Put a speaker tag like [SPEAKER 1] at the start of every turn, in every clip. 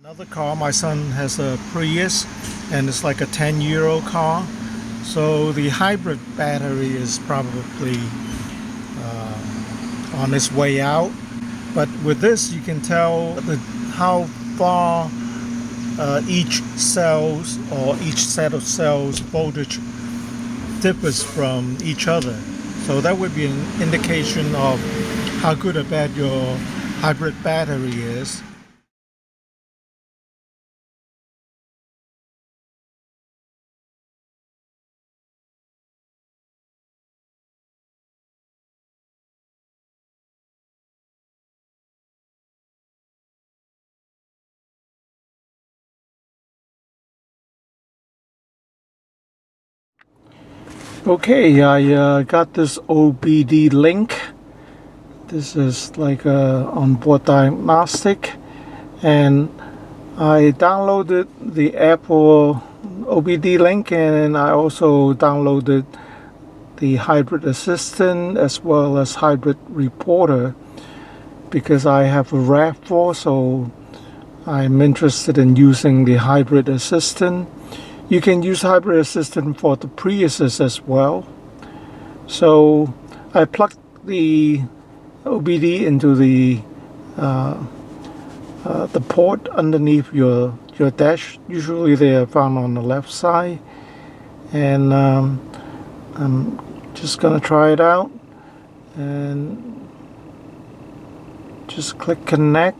[SPEAKER 1] Another car, my son has a Prius and it's like a 10-year-old car. So the hybrid battery is probably on its way out. But with this, you can tell how far each cells or each set of cells voltage differs from each other. So that would be an indication of how good or bad your hybrid battery is. Okay, I got this OBDLink. This is like a onboard diagnostic, and I downloaded the app for OBDLink, and I also downloaded the hybrid assistant as well as hybrid reporter because I have a RAV4, so I'm interested in using the hybrid assistant. You can use hybrid assistant for the Priuses as well. So I plugged the OBD into the port underneath your dash. Usually they are found on the left side, and I'm just gonna try it out and just click connect.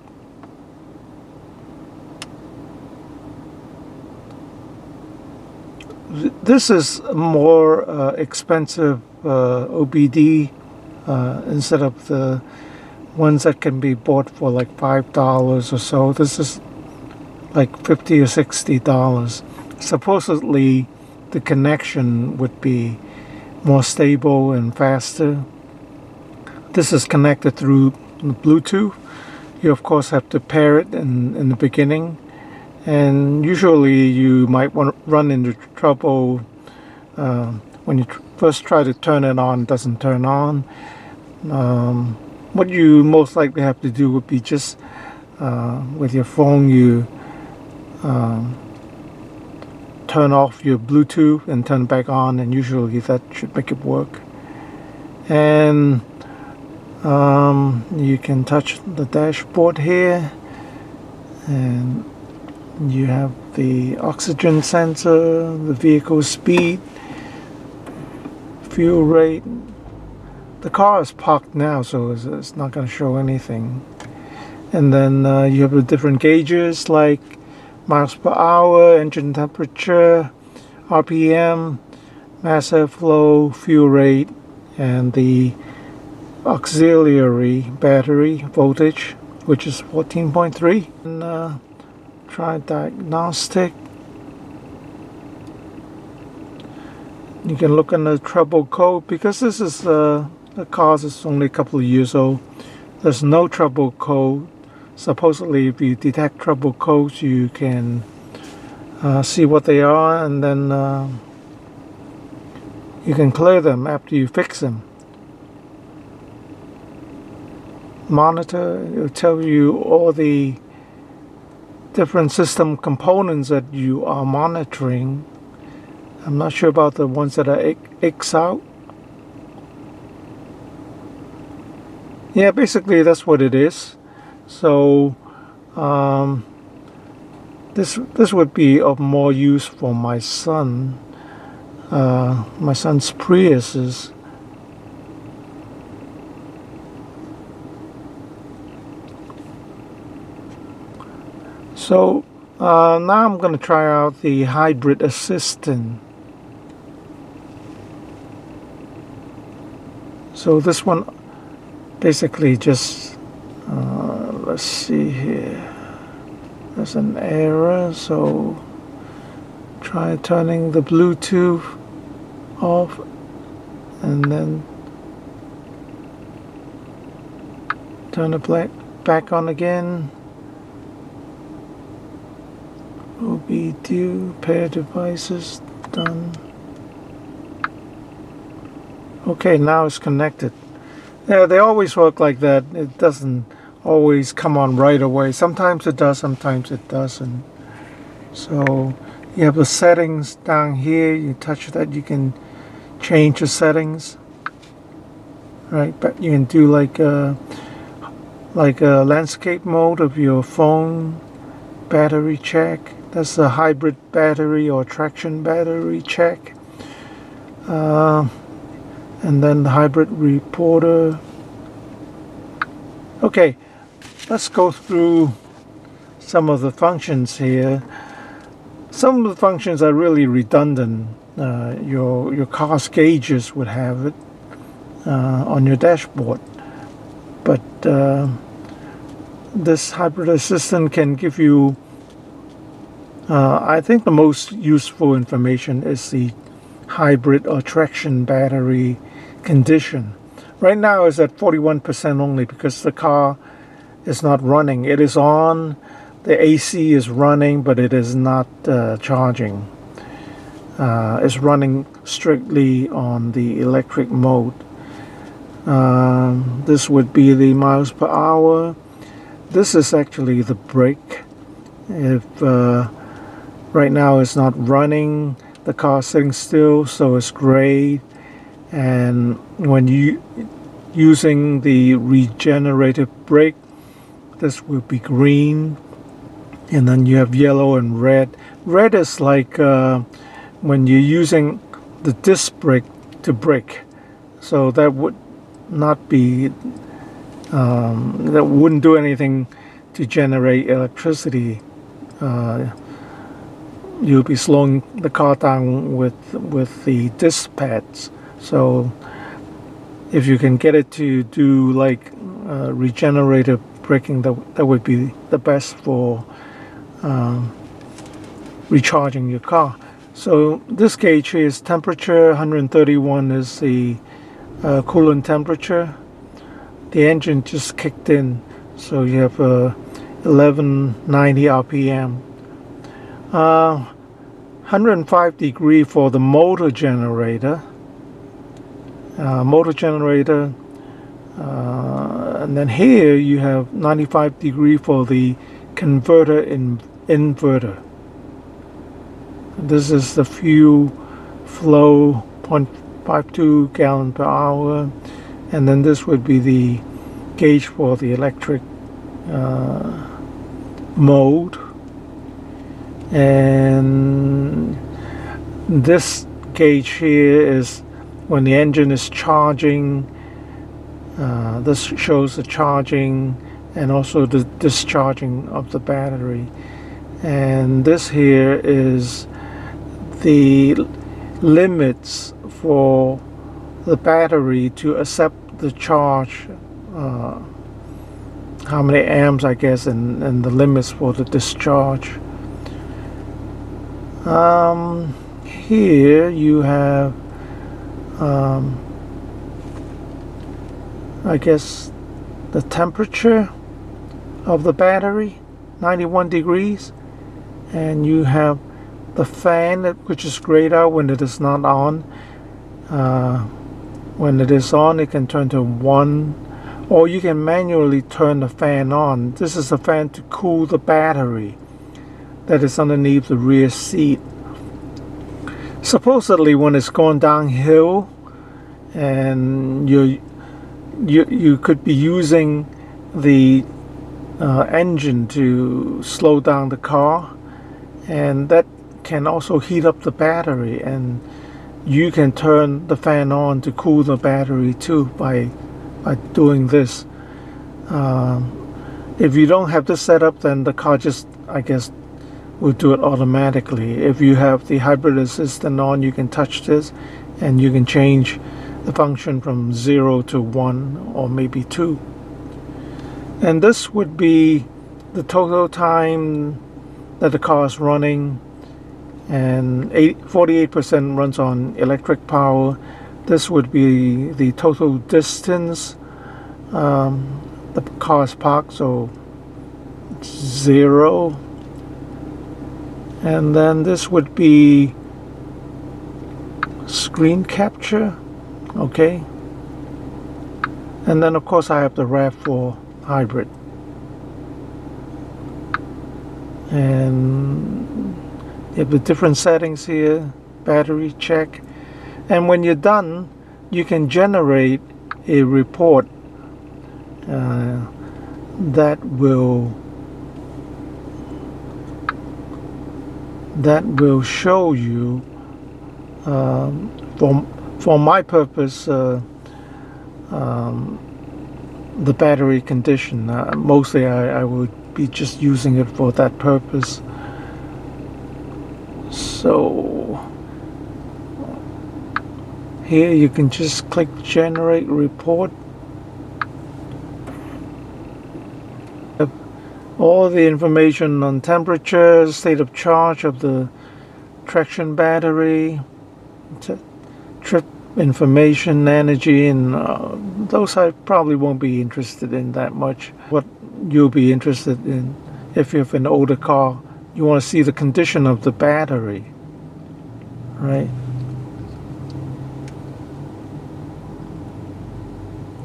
[SPEAKER 1] This is more expensive OBD instead of the ones that can be bought for like $5 or so. This is like $50 or $60. Supposedly the connection would be more stable and faster. This is connected through Bluetooth. You of course have to pair it in the beginning, and usually you might run into trouble when you first try to turn it on, it doesn't turn on. What you most likely have to do would be just with your phone, you turn off your Bluetooth and turn it back on, and usually that should make it work. And you can touch the dashboard here, and you have the oxygen sensor, the vehicle speed, fuel rate. The car is parked now, so it's not going to show anything. And then you have the different gauges like miles per hour, engine temperature, RPM, mass airflow, fuel rate, and the auxiliary battery voltage, which is 14.3. And try diagnostic. You can look on the trouble code because this is the car is only a couple of years old. There's no trouble code. Supposedly, if you detect trouble codes, you can see what they are, and then you can clear them after you fix them. Monitor, it will tell you all the different system components that you are monitoring. I'm not sure about the ones that are X out. Yeah, basically that's what it is. So this would be of more use for my son. My son's Priuses. So now I'm going to try out the hybrid assistant. So this one basically just let's see here, there's an error, so try turning the Bluetooth off and then turn it back on again. OBD pair devices done. Okay, now it's connected. Yeah, they always work like that. It doesn't always come on right away. Sometimes it does, sometimes it doesn't. So you have the settings down here. You touch that, you can change the settings, right? But you can do like a landscape mode of your phone, battery check. That's a hybrid battery or traction battery check. And then the hybrid reporter. Okay, let's go through some of the functions here. Some of the functions are really redundant. Your car's gauges would have it on your dashboard, but this hybrid assistant can give you, I think the most useful information is the hybrid or traction battery condition. Right now it's at 41% only because the car is not running. It is on, the AC is running, but it is not charging. It's running strictly on the electric mode. This would be the miles per hour. This is actually the brake. If right now it's not running, the car is sitting still, so it's gray. And when you using the regenerative brake, this will be green. And then you have yellow and red. Red is like when you're using the disc brake to brake. So that would not be, that wouldn't do anything to generate electricity. You'll be slowing the car down with the disc pads. So if you can get it to do like regenerative braking, that would be the best for recharging your car. So this gauge here is temperature. 131 is the coolant temperature. The engine just kicked in, so you have 1190 RPM. 105 degree for the motor generator. And then here you have 95 degree for the converter inverter. This is the fuel flow, 0.52 gallon per hour, and then this would be the gauge for the electric mode. And this gauge here is when the engine is charging. This shows the charging and also the discharging of the battery. And this here is the limits for the battery to accept the charge, how many amps I guess, and the limits for the discharge. Here you have I guess the temperature of the battery, 91 degrees, and you have the fan, which is grayed out when it is not on. When it is on, it can turn to 1, or you can manually turn the fan on. This is the fan to cool the battery that is underneath the rear seat. Supposedly when it's going downhill and you could be using the engine to slow down the car, and that can also heat up the battery, and you can turn the fan on to cool the battery too by doing this. If you don't have this set up, then the car just, I guess, will do it automatically. If you have the hybrid assistant on, you can touch this and you can change the function from 0 to 1 or maybe 2. And this would be the total time that the car is running, and 48% runs on electric power. This would be the total distance the car is parked, so 0. And then this would be screen capture. Okay, and then of course I have the RAV4 hybrid. and you have the different settings here, battery check, and when you're done you can generate a report that will show you, for my purpose, the battery condition. Mostly I would be just using it for that purpose. So here you can just click generate report. All the information on temperature, state of charge of the traction battery, trip information, energy, and those I probably won't be interested in that much. What you'll be interested in, if you have an older car, you want to see the condition of the battery, right?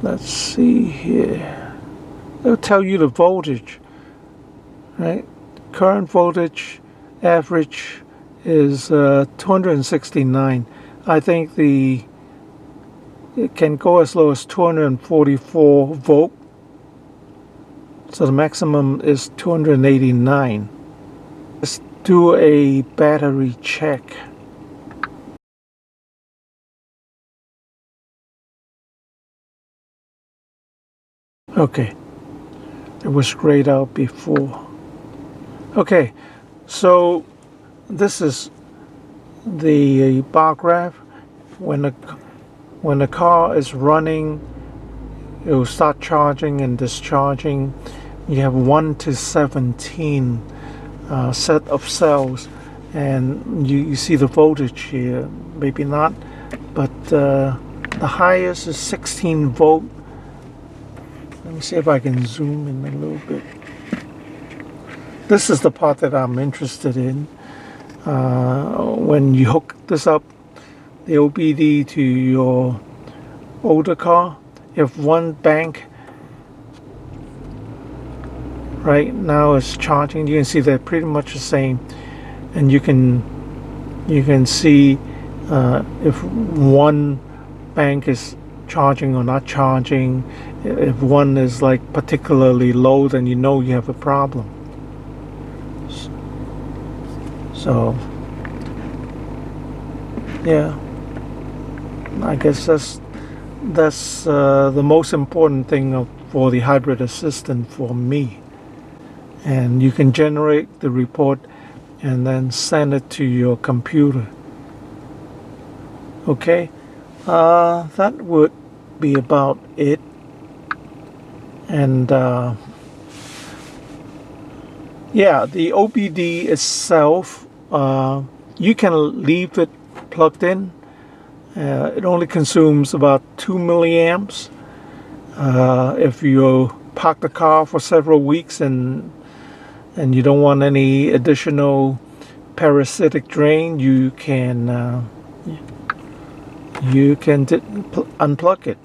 [SPEAKER 1] Let's see here. It'll tell you the voltage, right? Current voltage average is 269. I think it can go as low as 244 volt. So the maximum is 289. Let's do a battery check. Okay, it was grayed out before. Okay, so this is the bar graph. When the car is running, it will start charging and discharging. You have 1 to 17 set of cells, and you see the voltage here. Maybe not, but the highest is 16 volt. Let me see if I can zoom in a little bit. This is the part that I'm interested in. When you hook this up, the OBD, to your older car, if one bank right now is charging, you can see they're pretty much the same, and you can see if one bank is charging or not charging. If one is like particularly low, then you know you have a problem. So yeah, I guess that's the most important thing for the hybrid assistant for me. And you can generate the report and then send it to your computer. Okay, that would be about it. And yeah, the OBD itself, you can leave it plugged in. It only consumes about 2 milliamps. If you park the car for several weeks and you don't want any additional parasitic drain, you can unplug it.